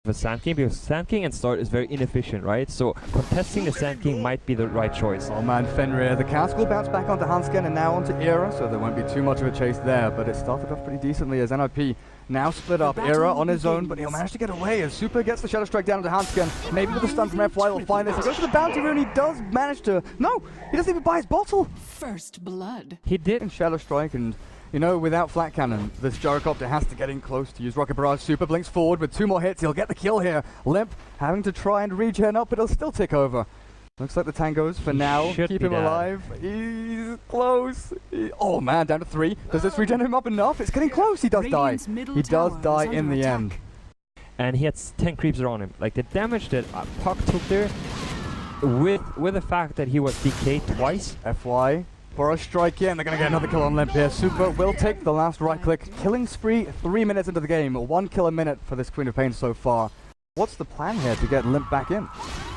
the Sand King, because Sand King and start is very inefficient, right? So contesting the Sand King might be the right choice. Oh man, Fenrir, the cask will bounce back onto Hansken and now onto Era, so there won't be too much of a chase there, but it started off pretty decently as NIP now split up. Era on his own, but he'll manage to get away as Super gets the Shadow Strike down onto Hansken. Maybe with a stun from FY will find this. He goes for the bounty rune, he does manage to... No! He doesn't even buy his bottle! First blood. He did. And Shadow Strike, and you know, without Flat Cannon, this Gyrocopter has to get in close to use Rocket Barrage. Super blinks forward with 2 more hits, he'll get the kill here. Limp having to try and regen up, but he'll still tick over. Looks like the tangos for now keep him alive. He's close. Oh man, down to 3. Does this regen him up enough? It's getting close. He does die. He does die in the end. And he had 10 creeps around him. Like the damage that Puck took there, with the fact that he was DK'd twice. FY for a strike in. They're going to get another kill on Limp here. Super will take the last right click. Killing spree 3 minutes into the game. 1 kill a minute for this Queen of Pain so far. What's the plan here to get Limp back in?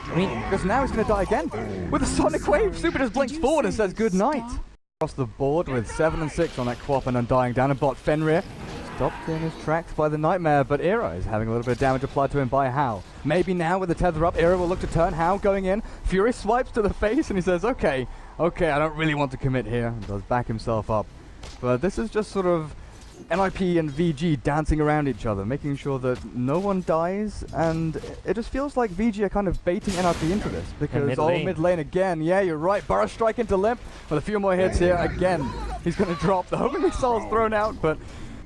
I mean, because now he's going to die again. With a Sonic Wave, Super just blinks forward and says good night. Across the board with 7 and 6 on that Quap and Undying down and bot. Fenrir stopped in his tracks by the Nightmare, but Era is having a little bit of damage applied to him by Hao. Maybe now with the tether up, Era will look to turn. Hao going in. Fury swipes to the face and he says, okay, I don't really want to commit here. And does back himself up. But this is just sort of NIP and VG dancing around each other, making sure that no one dies, and it just feels like VG are kind of baiting NIP into this, because mid lane again, yeah, you're right, Burrow strike into Limp, with a few more hits here, again, he's going to drop, the homing missile's thrown out, but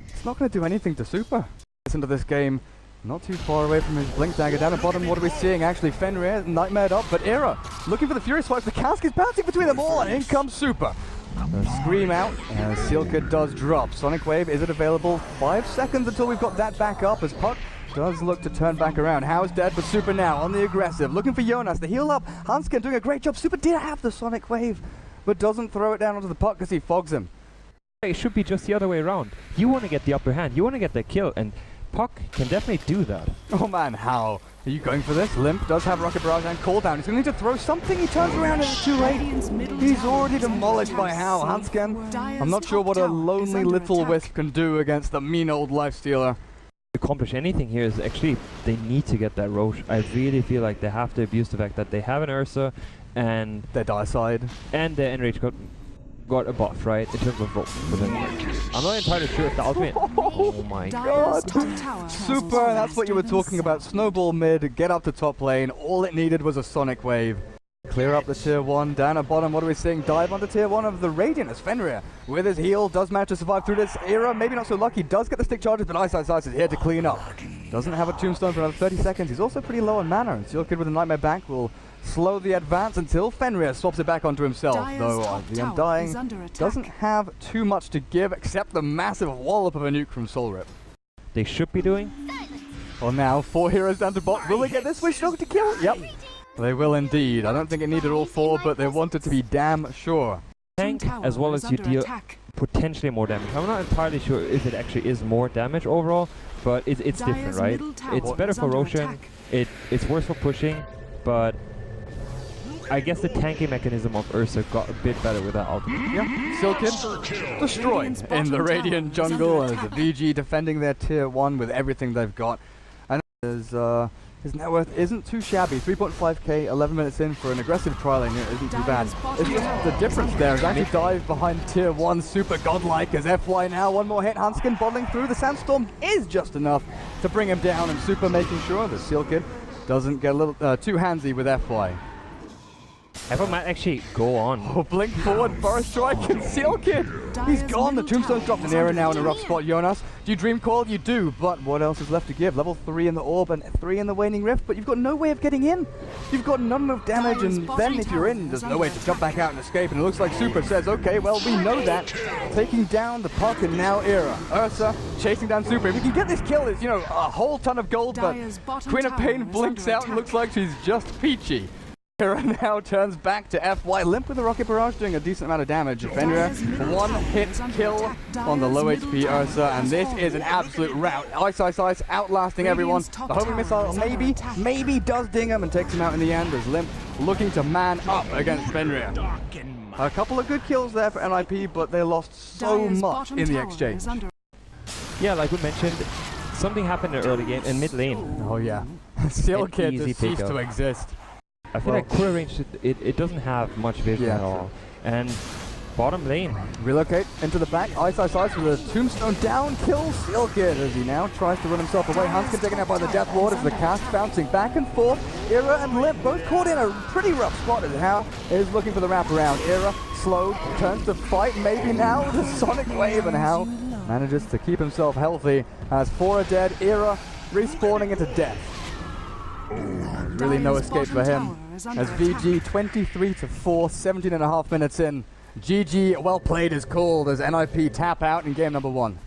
it's not going to do anything to Super. Listen to this game, not too far away from his Blink Dagger, down at bottom, what are we seeing? Actually, Fenrir, Nightmared up, but Era, looking for the Fury swipes, the cask is bouncing between them all, and in comes Super. Scream out, as Sealkid does drop. Sonic Wave, is it available? 5 seconds until we've got that back up as Puck does look to turn back around. Hao's dead, but Super now on the aggressive. Looking for Jonas, the heal up. Hansken doing a great job. Super did have the Sonic Wave, but doesn't throw it down onto the Puck because he fogs him. It should be just the other way around. You want to get the upper hand, you want to get the kill, and Puck can definitely do that. Oh man, Hao. Are you going for this? Limp does have Rocket Barrage and cooldown. He's going to need to throw something. He turns around and it's too late. He's already demolished by Hao. Hansken, I'm not sure what a lonely little wisp can do against the mean old lifestealer. Accomplish anything here is actually, they need to get that Roche. I really feel like they have to abuse the fact that they have an Ursa and their dire side. And their Enrage got a buff, right, in terms of rope. I'm not entirely sure if the ultimate... Oh my god. Super, that's what you were talking about. Snowball mid, get up to top lane. All it needed was a Sonic Wave. Clear up the tier 1, down at bottom, what are we seeing? Dive onto tier 1 of the Radiant as Fenrir, with his heal, does manage to survive through this Era. Maybe not so lucky, does get the stick charges, but Ice is here to clean up. Doesn't have a tombstone for another 30 seconds. He's also pretty low on mana, and Sealkid with a Nightmare back will slow the advance until Fenrir swaps it back onto himself, though the Undying doesn't have too much to give except the massive wallop of a nuke from Soul Rip. They should be doing. Well now, 4 heroes down to bot. Will they get this wish dog to kill? Yep. They will indeed. I don't think it needed all 4, but they wanted to be damn sure. Tank, as well as you deal potentially more damage. I'm not entirely sure if it actually is more damage overall, but it's different, right? It's better for Roshan, it's worse for pushing, but I guess the tanking mechanism of Ursa got a bit better with that ultimate. Yeah, Sealkid destroyed in the Radiant jungle as the VG defending their tier 1 with everything they've got. And his net worth isn't too shabby, 3.5k, 11 minutes in for an aggressive trial lane here isn't too bad. It's just the difference there is actually dive behind tier 1, Super godlike as FY now, 1 more hit, Hansken bottling through, the Sandstorm is just enough to bring him down, and Super making sure that Sealkid doesn't get a little too handsy with FY. Everyone might actually go on. Oh, blink forward, Burrow strike and Sealkid! He's gone, the tombstone's dropped an Era now in a rough spot, Jonas. Do you Dream Coil? You do, but what else is left to give? Level 3 in the Orb and 3 in the Waning Rift, but you've got no way of getting in. You've got none of damage, and then if you're in, there's no way to jump back out and escape, and it looks like Super says, okay, well, we know that. Taking down the Puck and now Era. Ursa chasing down Super. If we can get this kill, it's, you know, a whole ton of gold, but Queen of Pain blinks out and looks like she's just peachy. Era now turns back to FY. Limp with the Rocket Barrage doing a decent amount of damage. Fenrir, 1 hit kill on the low HP Ursa, and this is an absolute rout. Ice outlasting everyone. The homing missile maybe does ding him and takes him out in the end as Limp looking to man up against Fenrir. A couple of good kills there for NIP, but they lost so much in the exchange. Yeah, like we mentioned, something happened in the early game, in mid lane. Oh yeah. CL An Kid easy just ceased pickup. to exist. I feel like quarter range, it doesn't have much vision at all. And bottom lane. Relocate into the back. Ice with a tombstone down. Kills CL Kid as he now tries to run himself away. Hanskin taken out by the Death Ward as the cast bouncing back and forth. Era and Limp both caught in a pretty rough spot as How is looking for the wraparound. Era slowed, turns to fight. Maybe now the Sonic Wave, and How manages to keep himself healthy as 4 are dead. Era respawning into death. Really no escape for him. As VG 23-4, 17.5 minutes in. GG, well played is called as NIP tap out in game number 1.